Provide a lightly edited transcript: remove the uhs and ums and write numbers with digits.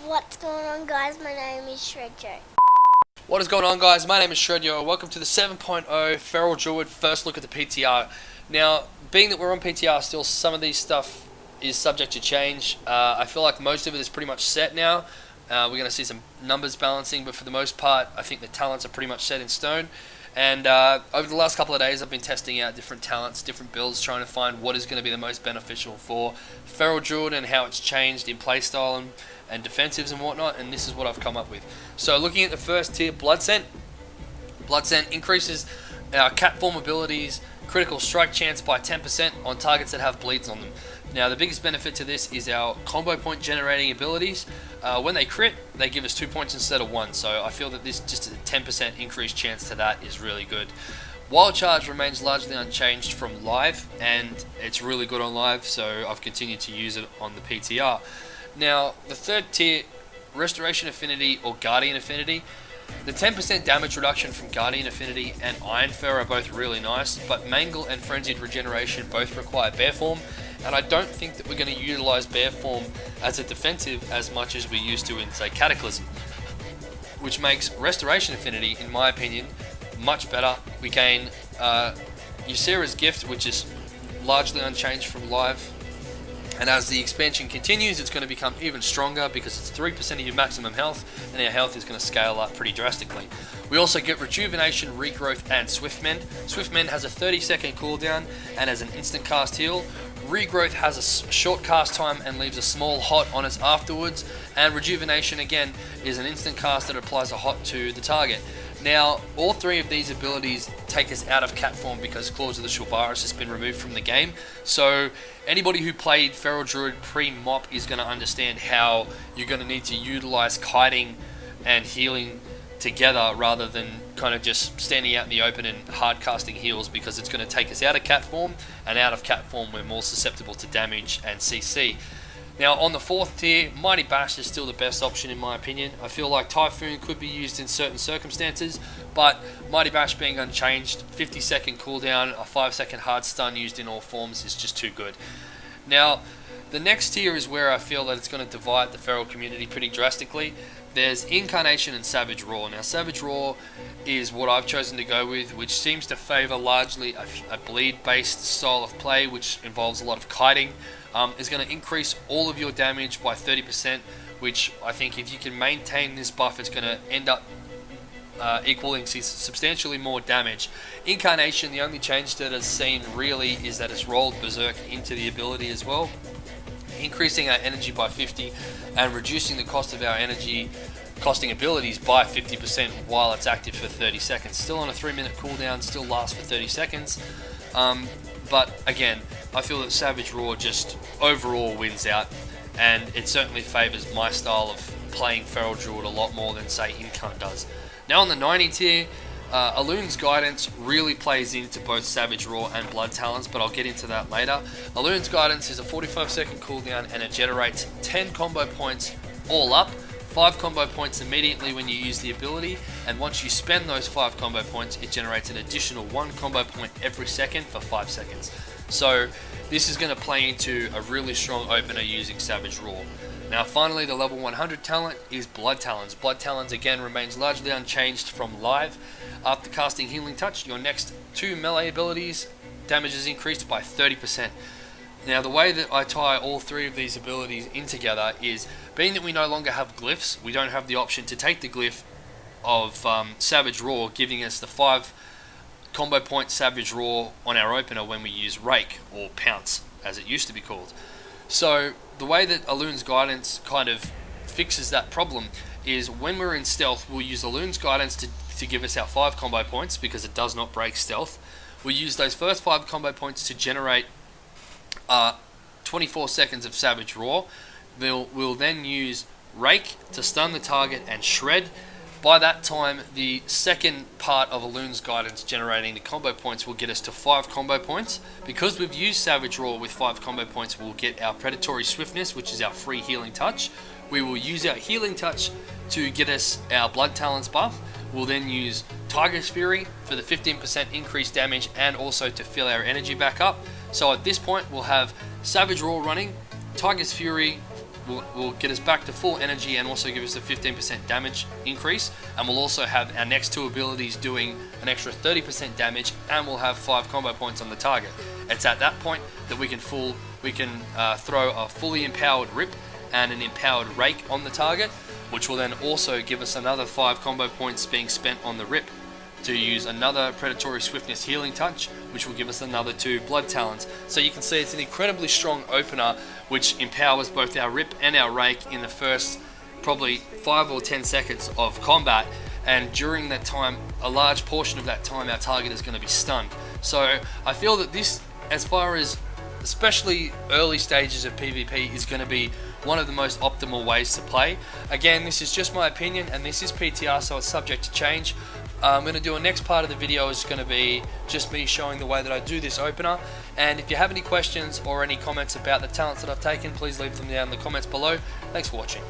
What's going on, guys? My name is Shredyo. What is going on, guys? My name is Shredyo. Welcome to the 7.0 Feral Druid first look at the PTR. Now, being that we're on PTR still, some of these stuff is subject to change. I feel like most of it is pretty much set now. We're going to see some numbers balancing, but for the most part, I think the talents are pretty much set in stone. And over the last couple of days, I've been testing out different talents, different builds, trying to find what is going to be the most beneficial for Feral Druid and how it's changed in playstyle and defensives and whatnot, and this is what I've come up with. So looking at the first tier, Blood Scent increases our cat form abilities, critical strike chance by 10% on targets that have bleeds on them. Now the biggest benefit to this is our combo point generating abilities. When they crit, they give us 2 points instead of 1, so I feel that this just a 10% increased chance to that is really good. Wild Charge remains largely unchanged from live, and it's really good on live, so I've continued to use it on the PTR. Now, the third tier, Restoration Affinity or Guardian Affinity. The 10% damage reduction from Guardian Affinity and Iron Fur are both really nice, but Mangle and Frenzied Regeneration both require Bear Form, and I don't think that we're going to utilize Bear Form as a defensive as much as we used to in, say, Cataclysm, which makes Restoration Affinity, in my opinion, much better. We gain Ysera's Gift, which is largely unchanged from live. And as the expansion continues, it's going to become even stronger because it's 3% of your maximum health, and our health is going to scale up pretty drastically. We also get Rejuvenation, Regrowth, and Swift Mend. Swift Mend has a 30-second cooldown and as an instant cast heal. Regrowth has a short cast time and leaves a small hot on us afterwards. And Rejuvenation, again, is an instant cast that applies a hot to the target. Now, all three of these abilities take us out of cat form because Claws of the Sylvaris has been removed from the game. So anybody who played Feral Druid pre-mop is going to understand how you're going to need to utilize kiting and healing together rather than kind of just standing out in the open and hard casting heals, because it's going to take us out of cat form, and out of cat form we're more susceptible to damage and CC. Now on the fourth tier, Mighty Bash is still the best option in my opinion. I feel like Typhoon could be used in certain circumstances, but Mighty Bash being unchanged, 50-second cooldown, a 5-second hard stun used in all forms is just too good. Now the next tier is where I feel that it's going to divide the feral community pretty drastically. There's Incarnation and Savage Roar. Now Savage Roar is what I've chosen to go with, which seems to favour largely a bleed based style of play, which involves a lot of kiting. Is going to increase all of your damage by 30%, which I think if you can maintain this buff, it's going to end up equaling substantially more damage. Incarnation, the only change that it's seen really is that it's rolled Berserk into the ability as well, increasing our energy by 50 and reducing the cost of our energy costing abilities by 50% while it's active for 30 seconds. Still on a 3-minute cooldown, still lasts for 30 seconds. But again, I feel that Savage Roar just overall wins out, and it certainly favours my style of playing Feral Druid a lot more than, say, Incarn does. Now on the 90 tier, Alun's Guidance really plays into both Savage Roar and Blood Talons, but I'll get into that later. Alun's Guidance is a 45-second cooldown and it generates 10 combo points all up, 5 combo points immediately when you use the ability, and once you spend those 5 combo points, it generates an additional 1 combo point every second for 5 seconds. So this is going to play into a really strong opener using Savage Roar. Now finally, the level 100 talent is Blood Talons. Blood Talons again remains largely unchanged from live. After casting Healing Touch, your next 2 melee abilities damage is increased by 30%. Now the way that I tie all 3 of these abilities in together is, being that we no longer have glyphs, we don't have the option to take the glyph of Savage Roar, giving us the 5 combo point Savage Roar on our opener when we use Rake, or Pounce as it used to be called. So the way that Alun's Guidance kind of fixes that problem is, when we're in stealth, we'll use Alun's Guidance to give us our 5 combo points because it does not break stealth. We'll use those first 5 combo points to generate 24 seconds of Savage Roar. We'll then use Rake to stun the target and Shred. By that time, the second part of Alun's Guidance generating the combo points will get us to 5 combo points. Because we've used Savage Roar with 5 combo points, we'll get our Predatory Swiftness, which is our free Healing Touch. We will use our Healing Touch to get us our Blood Talons buff. We'll then use Tiger's Fury for the 15% increased damage and also to fill our energy back up. So at this point, we'll have Savage Roar running, Tiger's Fury will get us back to full energy and also give us a 15% damage increase. And we'll also have our next two abilities doing an extra 30% damage, and we'll have 5 combo points on the target. It's at that point that we can throw a fully empowered Rip and an empowered Rake on the target, which will then also give us another 5 combo points being spent on the Rip to use another Predatory Swiftness Healing Touch, which will give us another 2 Blood Talons. So you can see it's an incredibly strong opener, which empowers both our Rip and our Rake in the first probably 5 or 10 seconds of combat, and during that time, a large portion of that time, our target is going to be stunned. So I feel that this, as far as especially early stages of PvP, is going to be one of the most optimal ways to play. Again, this is just my opinion, and this is PTR, so it's subject to change. I'm going to do a next part of the video is going to be just me showing the way that I do this opener. And if you have any questions or any comments about the talents that I've taken, please leave them down in the comments below. Thanks for watching.